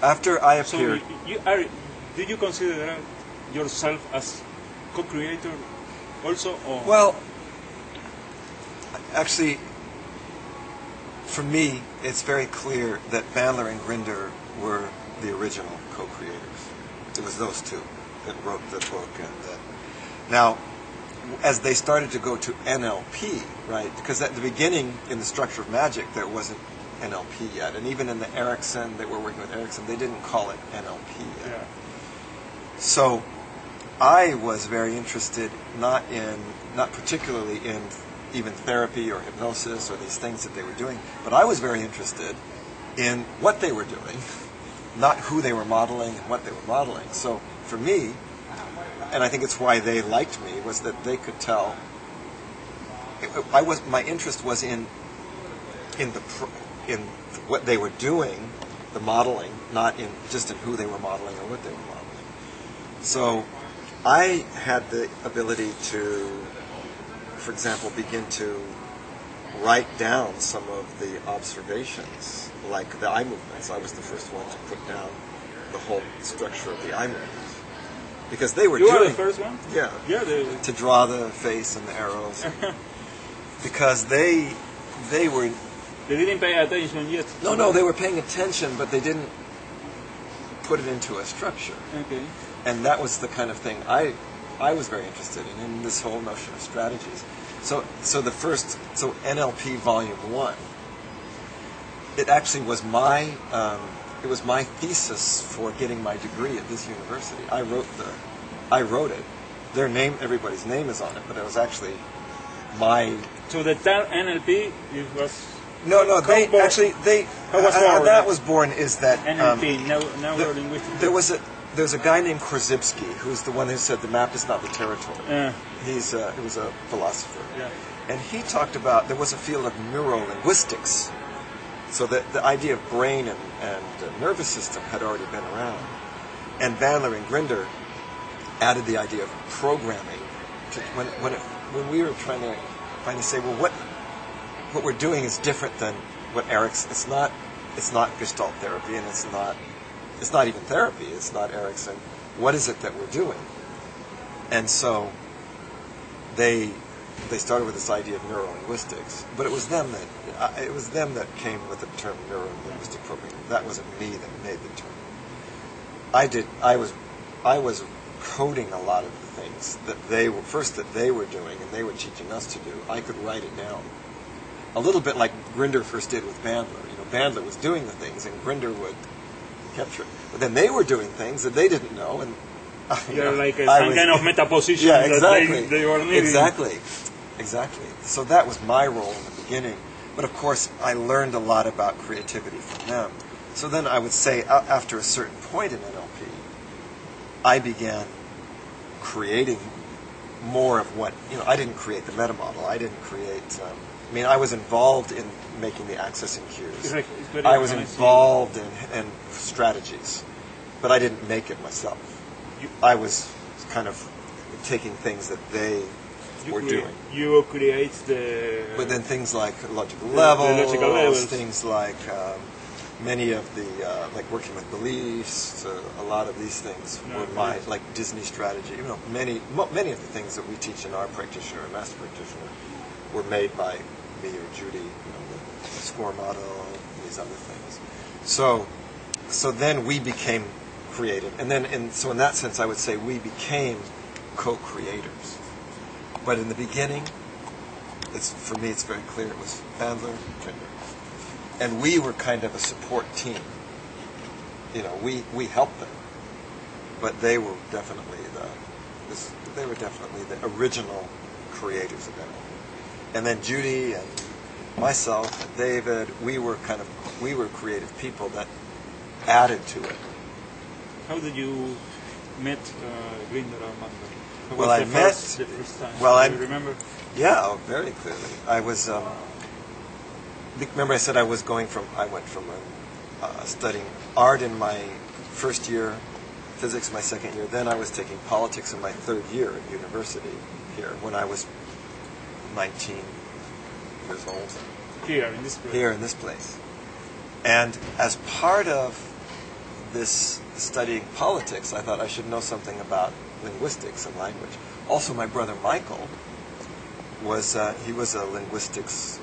After I So appeared... do you consider yourself as co-creator also? Or? Well, actually, for me, it's very clear that Bandler and Grinder were the original co-creators. It was those two that wrote the book. Now, as they started to go to NLP, right? Because at the beginning, in the Structure of Magic, there wasn't NLP yet. And even in the Erickson, they were working with Erickson, they didn't call it NLP yet. Yeah. So I was very interested not particularly in even therapy or hypnosis or these things that they were doing, but I was very interested in what they were doing, not who they were modeling and what they were modeling. So for me, and I think it's why they liked me, was that they could tell. My interest was in what they were doing, the modeling, not in just in who they were modeling or what they were modeling. So I had the ability to, for example, begin to write down some of the observations, like the eye movements. I was the first one to put down the whole structure of the eye movements. Because they were You doing... were the first one? Yeah. Yeah. To draw the face and the arrows. Because they were... They didn't pay attention yet. No, they were paying attention, but they didn't put it into a structure. Okay. And that was the kind of thing I was very interested in this whole notion of strategies. So NLP Volume 1, it actually was my thesis for getting my degree at this university. I wrote it. Their name, everybody's name is on it, but it was actually my... So the term NLP was... No, they actually... How that was born is that... NLP, neurolinguistic... There's a guy named Korzybski, who's the one who said the map is not the territory. He was a philosopher. Yeah. And he talked about, there was a field of neurolinguistics. So that the idea of brain and nervous system had already been around. And Bandler and Grinder added the idea of programming. When we were trying to say, well, what we're doing is different than what Erickson... It's not Gestalt therapy, and it's not even therapy. It's not Erickson. What is it that we're doing? And so they started with this idea of neurolinguistics, but it was them that came with the term neurolinguistic programming. That wasn't me that made the term. I was coding a lot of the things that they were doing and they were teaching us to do. I could write it down. A little bit like Grinder first did with Bandler. Bandler was doing the things and Grinder would capture it. But then they were doing things that they didn't know, and you're like some kind of metaposition that they were needing. Exactly. So that was my role in the beginning. But of course, I learned a lot about creativity from them. So then I would say, after a certain point in NLP, I began creating more of what, I didn't create the meta model. I didn't create, I was involved in making the accessing cues. I was involved in strategies, but I didn't make it myself. I was kind of taking things that they were doing. You create the... But then things like logical levels, things like many of the, like working with beliefs, a lot of these things were my, like Disney strategy. Many of the things that we teach in our practitioner and master practitioner were made by me or Judy, the score model, and these other things. So then we became creative. And then, in that sense, I would say we became co-creators. But in the beginning, for me, it's very clear it was Bandler and Grinder. And we were kind of a support team. We helped them. But they were definitely the original creators of NLP. And then Judy and myself and David, we were creative people that added to it. How did you meet Grinder and Bandler? The first time. Do you remember? Yeah, very clearly. I was. Remember, I said I went from studying art in my first year, physics my second year. Then I was taking politics in my third year at university here when I was 19 years old. Here in this place. Here in this place. And as part of this studying politics, I thought I should know something about linguistics and language. Also, my brother Michael he was a linguistics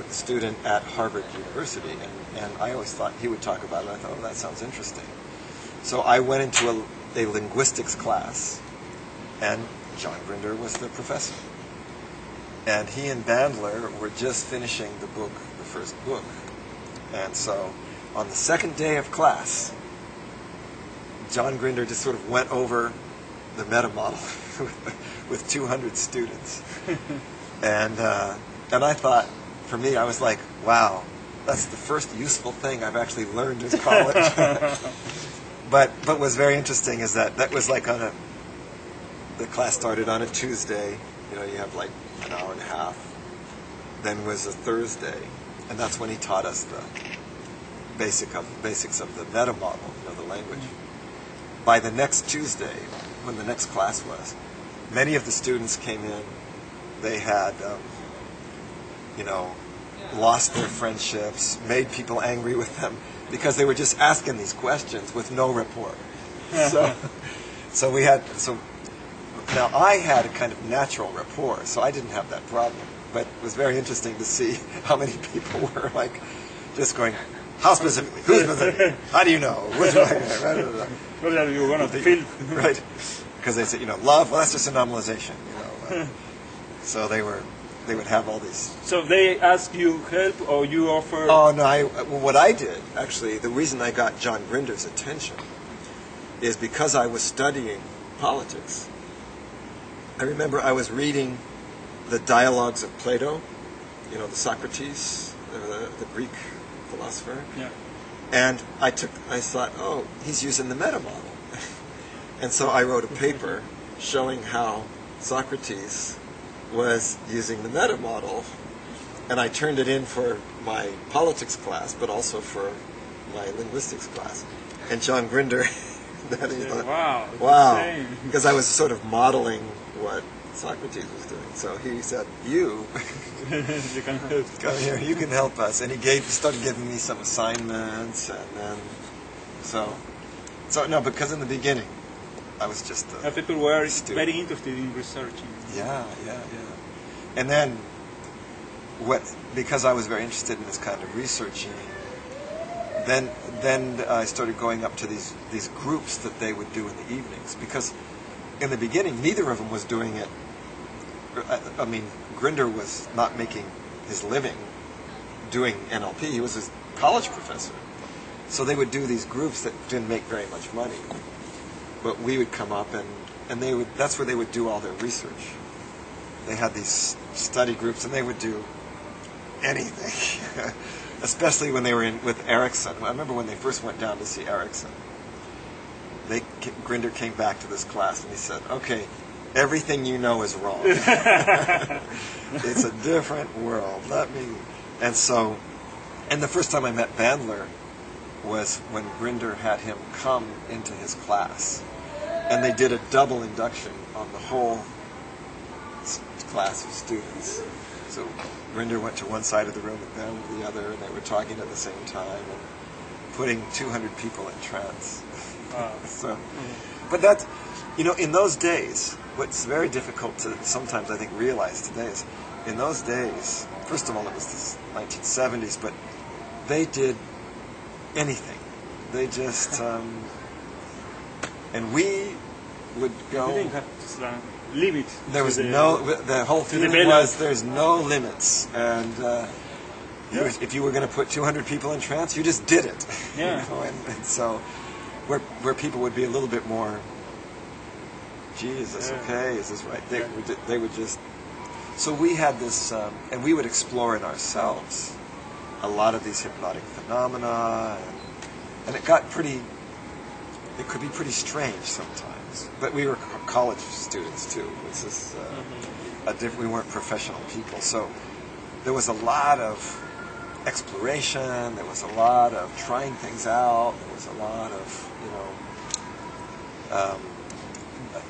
student at Harvard University, and I always thought he would talk about it. I thought, oh, that sounds interesting. So I went into a linguistics class, and John Grinder was the professor. And he and Bandler were just finishing the first book. And so on the second day of class, John Grinder just sort of went over the meta model with 200 students. And I thought, for me, I was like, wow, that's the first useful thing I've actually learned in college. But what's very interesting is that was like the class started on a Tuesday. You know, you have like an hour and a half. Then was a Thursday, and that's when he taught us the basics of the meta model, you know, the language. By the next Tuesday, when the next class was, many of the students came in. They had, lost their friendships, made people angry with them because they were just asking these questions with no rapport. So now I had a kind of natural rapport, so I didn't have that problem. But it was very interesting to see how many people were like just going, how specifically? Who specifically? How do you know? What are you going to feel? Right. Because they said, love, well, that's just a normalization. So they would have all these. So they ask you help, or you offer? Oh, no, what I did, actually, the reason I got John Grinder's attention is because I was studying politics. I remember I was reading the dialogues of Plato, the Socrates, the Greek philosopher. Yeah. And I thought, oh, he's using the meta model. And so I wrote a paper showing how Socrates was using the meta model, and I turned it in for my politics class, but also for my linguistics class. And John Grinder, wow, because I was sort of modeling what Socrates was doing. So he said, you can help. Come here, you can help us. And he started giving me some assignments, and then so no, because in the beginning I was just people were very interested in researching. Yeah. And then because I was very interested in this kind of researching, then I started going up to these groups that they would do in the evenings, because in the beginning neither of them was doing it. I mean, Grinder was not making his living doing NLP. He was a college professor. So they would do these groups that didn't make very much money. But we would come up and that's where they would do all their research. They had these study groups, and they would do anything. Especially when they were with Erickson. I remember when they first went down to see Erickson. Grinder came back to this class and he said, okay, everything you know is wrong. It's a different world. And the first time I met Bandler was when Grinder had him come into his class. And they did a double induction on the whole class of students. So Grinder went to one side of the room and Ben to the other, and they were talking at the same time and putting 200 people in trance. But that's, in those days, what's very difficult to sometimes, I think, realize today is, in those days, first of all, it was the 1970s, but they did anything. They just, and we would go. You didn't have limit. There was the whole feeling was there's no limits, and if you were going to put 200 people in trance, you just did it. Yeah. And so, where people would be a little bit more, gee, is this okay? Is this right? They would just. So we had this, and we would explore in ourselves a lot of these hypnotic phenomena, and it got pretty. It could be pretty strange sometimes, but we were college students too. This is we weren't professional people, so there was a lot of exploration. There was a lot of trying things out. There was a lot of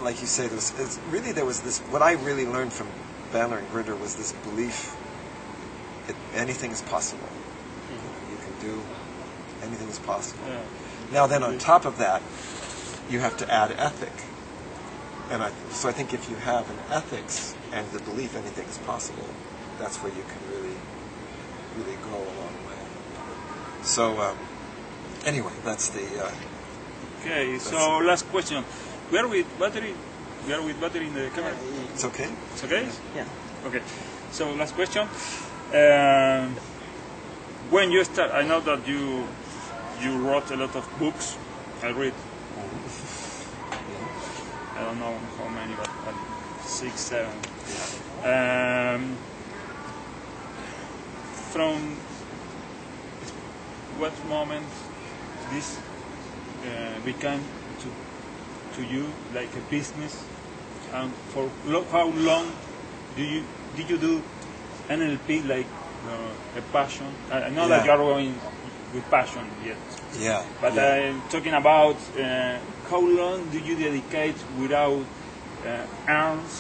like you say, there was this. What I really learned from Bandler and Grinder was this belief that anything is possible. You can do anything is possible. Yeah. Now then on top of that, you have to add ethic. And so I think if you have an ethics and the belief anything is possible, that's where you can really, really go a long way. So anyway, that's the... okay, so last question. We are with battery in the camera. It's okay? It's okay? Yeah. Okay. So last question. When you start, I know that you wrote a lot of books. I read. I don't know how many, but 6, 7. From what moment this became to you like a business, and for how long did you do NLP like a passion? I know that you are going with passion yet. Yeah. But I'm talking about how long do you dedicate without earns